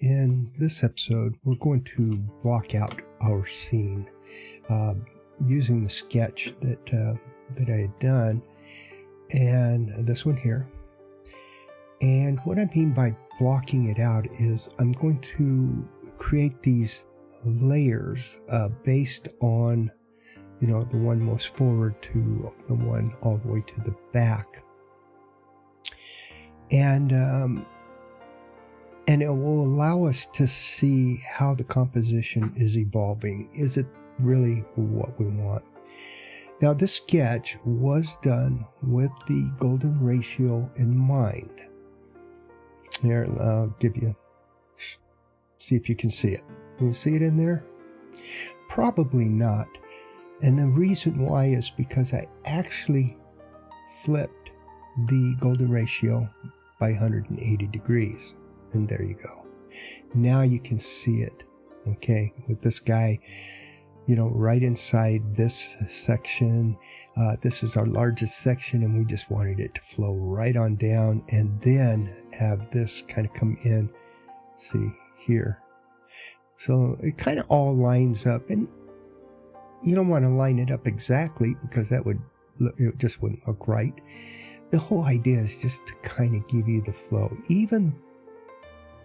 in this episode, we're going to block out our scene using the sketch that I had done, and this one here. And what I mean by blocking it out is I'm going to create these layers based on, the one most forward to the one all the way to the back. And it will allow us to see how the composition is evolving. Is it really what we want? Now, this sketch was done with the golden ratio in mind. Here, I'll see if you can see it. Can you see it in there? Probably not. And the reason why is because I actually flipped the golden ratio by 180 degrees. And there you go. Now you can see it, okay, with this guy, right inside this section. This is our largest section, and we just wanted it to flow right on down and then have this kind of come in, see here. So it kind of all lines up, and you don't want to line it up exactly because it just wouldn't look right. The whole idea is just to kind of give you the flow. Even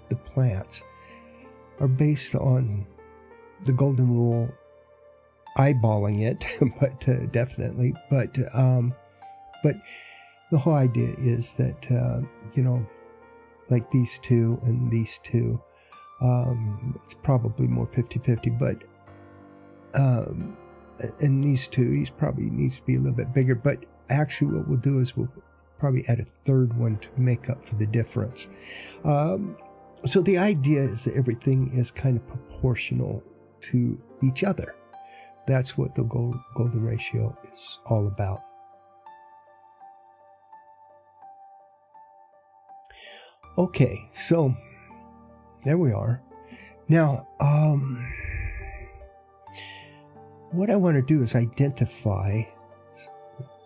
the plants are based on the golden rule, eyeballing it, but definitely. But the whole idea is that like these two and these two, it's probably more 50-50. But and these two, he probably needs to be a little bit bigger. But actually, what we'll do is we'll probably add a third one to make up for the difference. So the idea is that everything is kind of proportional to each other. That's what the golden ratio is all about. Okay, so there we are. Now, what I want to do is identify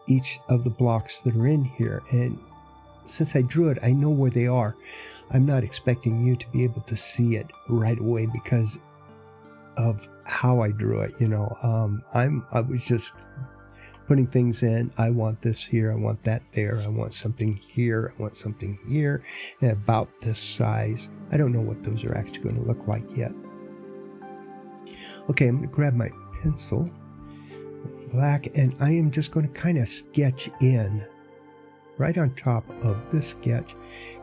each of the blocks that are in here, and since I drew it, I know where they are. I'm not expecting you to be able to see it right away because of how I drew it. I was just putting things in. I want this here, I want that there, I want something here, I want something here, and about this size. I don't know what those are actually going to look like yet. Okay, I'm going to grab my pencil, black, and I am just going to kind of sketch in right on top of this sketch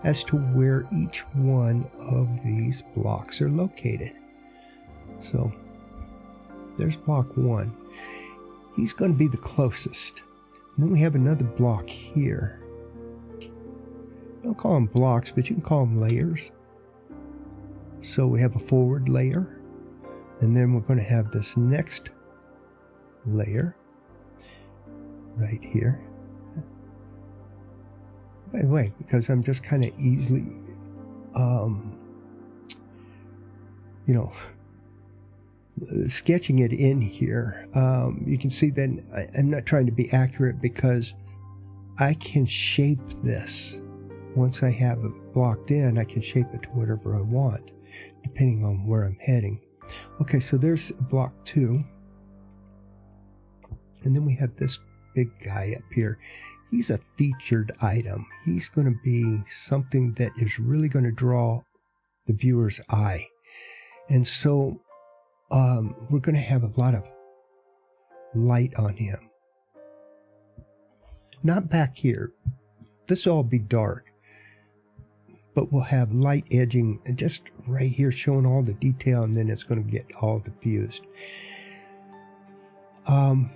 as to where each one of these blocks are located. So there's block one. He's going to be the closest. And then we have another block here. Don't call them blocks, but you can call them layers. So we have a forward layer, and then we're going to have this next layer right here. By the way, because I'm just kind of easily, sketching it in here, you can see that I'm not trying to be accurate because I can shape this. Once I have it blocked in, I can shape it to whatever I want, depending on where I'm heading. Okay, so there's block two. And then we have this big guy up here. He's a featured item. He's going to be something that is really going to draw the viewer's eye. And so we're going to have a lot of light on him. Not back here. This will all be dark. But we'll have light edging just right here showing all the detail, and then it's going to get all diffused. And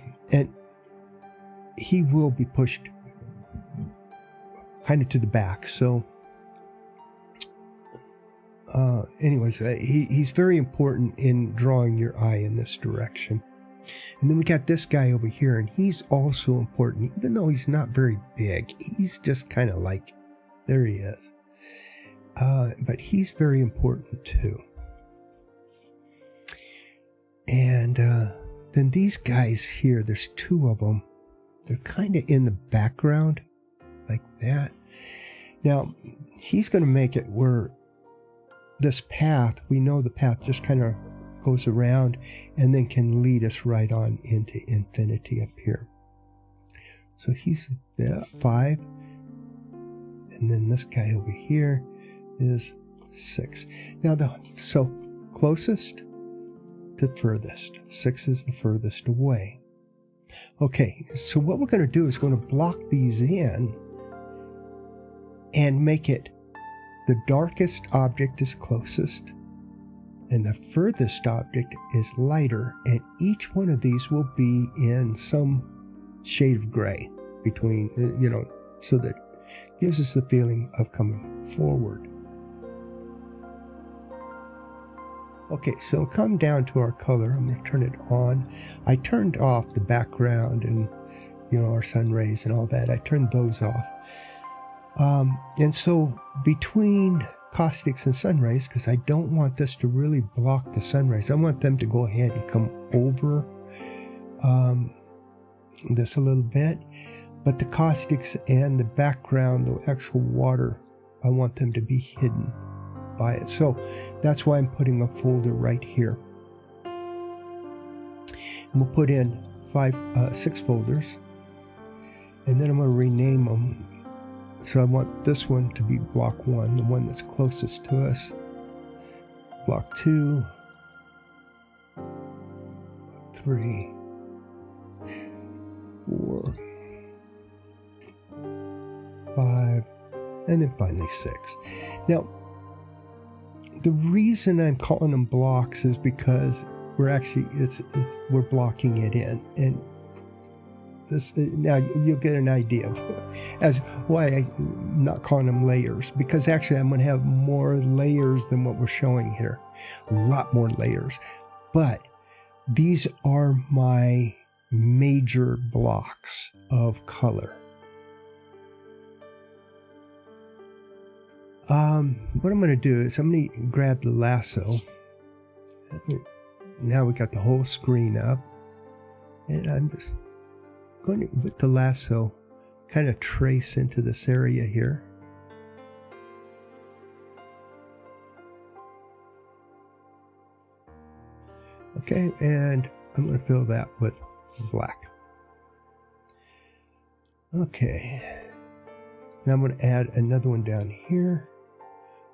he will be pushed kind of to the back. So anyways, he's very important in drawing your eye in this direction. And then we got this guy over here, and he's also important. Even though he's not very big, he's just kind of like, there he is. But he's very important too. And then these guys here, there's two of them. They're kind of in the background, like that. Now, he's going to make it where this path, we know the path just kind of goes around and then can lead us right on into infinity up here. So he's 5, and then this guy over here is 6. Now, so closest to furthest. 6 is the furthest away. Okay, so what we're going to do is going to block these in and make it the darkest object is closest and the furthest object is lighter, and each one of these will be in some shade of gray between, so that gives us the feeling of coming forward. Okay, so come down to our color. I'm going to turn it on. I turned off the background and, our sun rays and all that. I turned those off. And so between caustics and sun rays, because I don't want this to really block the sun rays, I want them to go ahead and come over this a little bit. But the caustics and the background, the actual water, I want them to be hidden by it. So that's why I'm putting a folder right here. And we'll put in 6 folders, and then I'm going to rename them. So I want this one to be block 1, the one that's closest to us. Block 2, 3, 4, 5, and then finally 6. Now, the reason I'm calling them blocks is because we're actually we're blocking it in, and this now you'll get an idea of as why I'm not calling them layers, because actually I'm going to have more layers than what we're showing here, a lot more layers, but these are my major blocks of color. What I'm going to do is I'm going to grab the lasso. Now we got the whole screen up, and I'm just going to, with the lasso, kind of trace into this area here. Okay, and I'm going to fill that with black. Okay, now I'm going to add another one down here.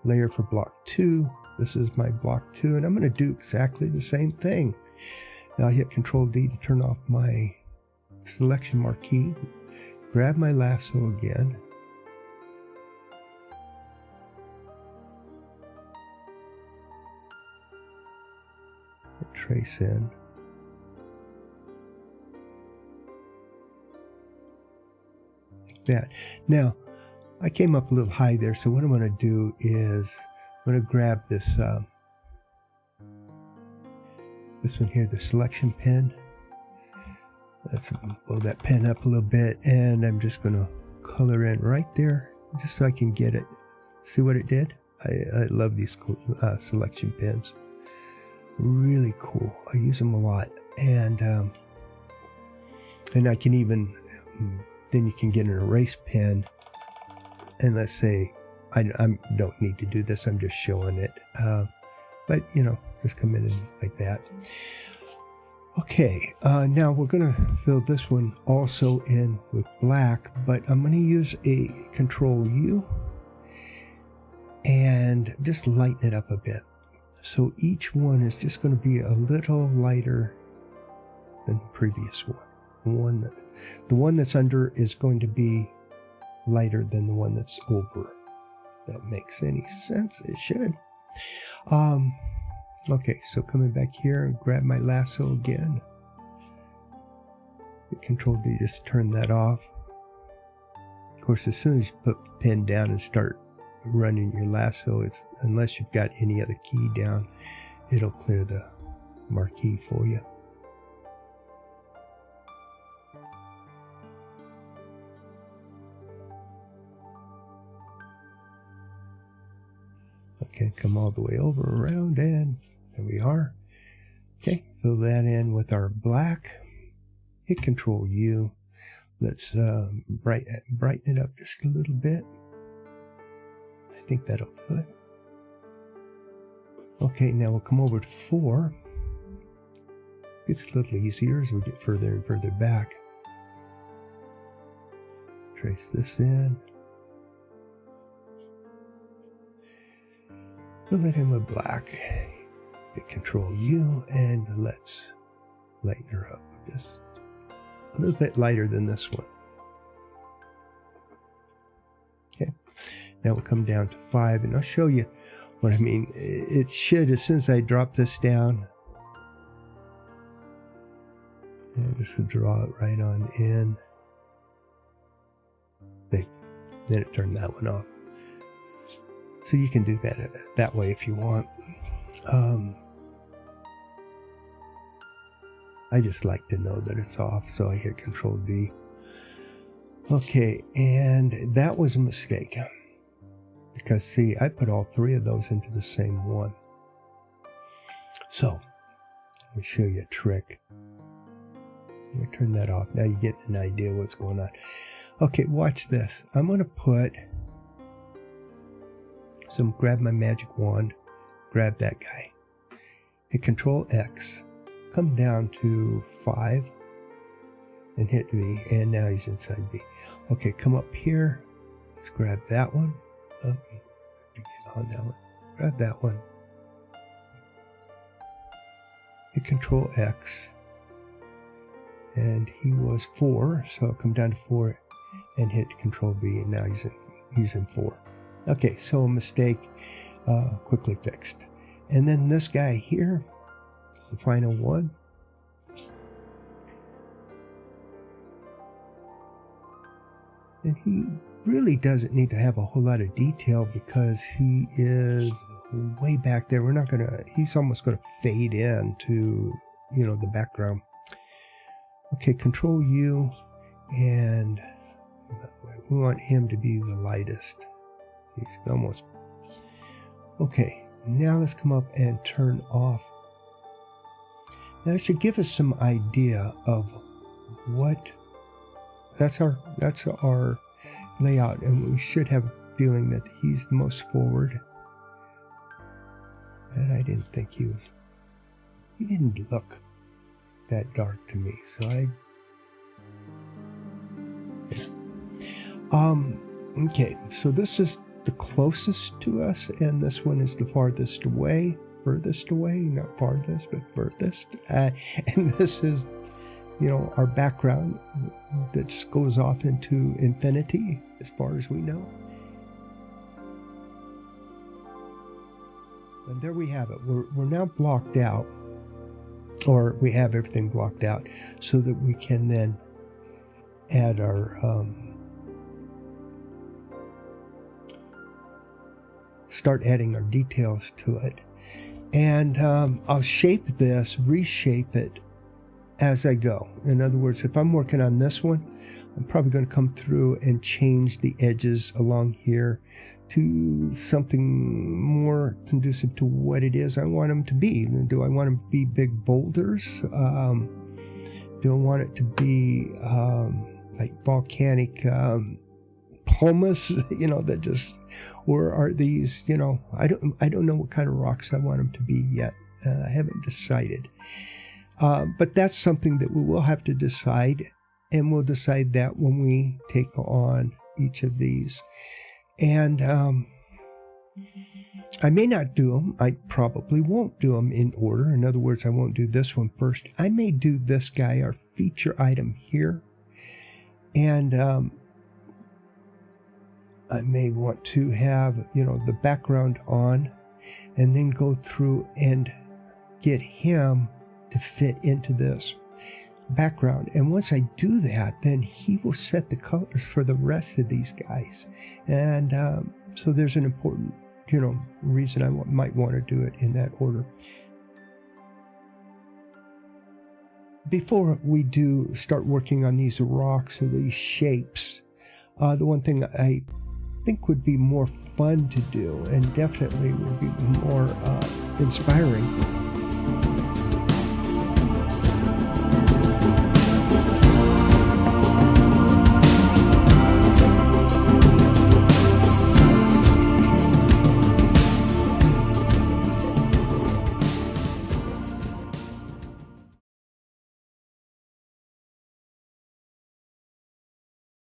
Layer for block 2. This is my block 2, and I'm going to do exactly the same thing. Now I hit Control D to turn off my selection marquee. Grab my lasso again. Trace in. Like that. Now, I came up a little high there, so what I'm going to do is I'm going to grab this this one here, the selection pen. Let's blow that pen up a little bit, and I'm just going to color in right there, just so I can get it. See what it did? I love these cool, selection pens. Really cool. I use them a lot, and I can even then you can get an erase pen. And let's say I don't need to do this, I'm just showing it. But, just come in and like that. Okay, now we're going to fill this one also in with black, but I'm going to use a Control U and just lighten it up a bit. So each one is just going to be a little lighter than the previous one. The one that's under is going to be lighter than the one that's over. That makes any sense? It should. Okay, so coming back here and grab my lasso again. Hit Control D, just turn that off. Of course, as soon as you put the pen down and start running your lasso, it's unless you've got any other key down, it'll clear the marquee for you. Okay, come all the way over, around, and there we are. Okay, fill that in with our black. Hit Control U. Let's brighten it up just a little bit. I think that'll do it. Okay, now we'll come over to 4. It's a little easier as we get further and further back. Trace this in. Fill it in with black. Hit Control U and let's lighten her up. Just a little bit lighter than this one. Okay, now we'll come down to 5 and I'll show you what I mean. It should, as soon as I drop this down, and just to draw it right on in. Then it turned that one off. So you can do that way if you want. I just like to know that it's off, so I hit Control D. Okay, and that was a mistake. Because see, I put all 3 of those into the same one. So, let me show you a trick. Let me turn that off. Now you get an idea what's going on. Okay, watch this. I'm going to put some, grab my magic wand, grab that guy. Hit Control X, come down to 5, and hit V, and now he's inside V. Okay, come up here. Let's grab that one. Oh, get on that one. Grab that one. Hit Control X. And he was 4, so I'll come down to 4 and hit Control V, and now he's in 4. Okay, so a mistake quickly fixed. And then this guy here is the final one. And he really doesn't need to have a whole lot of detail because he is way back there. We're not gonna, he's almost gonna fade into, you know, the background. Okay, Control U, and we want him to be the lightest. He's almost. Okay, now let's come up and turn off. Now it should give us some idea of what. That's our layout, and we should have a feeling that he's the most forward. And I didn't think he didn't look that dark to me, so okay, so this is the closest to us, and this one is the furthest away, not farthest, but furthest, and this is, you know, our background that just goes off into infinity as far as we know. And there we have it. We're now blocked out, or we have everything blocked out, so that we can then add our start adding our details to it. And I'll shape this, reshape it as I go. In other words, if I'm working on this one, I'm probably going to come through and change the edges along here to something more conducive to what it is I want them to be. Do I want them to be big boulders? Do I want it to be like volcanic pumice, you know, that just, or are these, you know, I don't know what kind of rocks I want them to be yet. I haven't decided. But that's something that we will have to decide, and we'll decide that when we take on each of these. And I may not do them. I probably won't do them in order. In other words, I won't do this one first. I may do this guy, our feature item here. And I may want to have, you know, the background on, and then go through and get him to fit into this background. And once I do that, then he will set the colors for the rest of these guys. And so there's an important, you know, reason I might want to do it in that order. Before we do start working on these rocks or these shapes, the one thing I think would be more fun to do, and definitely would be more inspiring,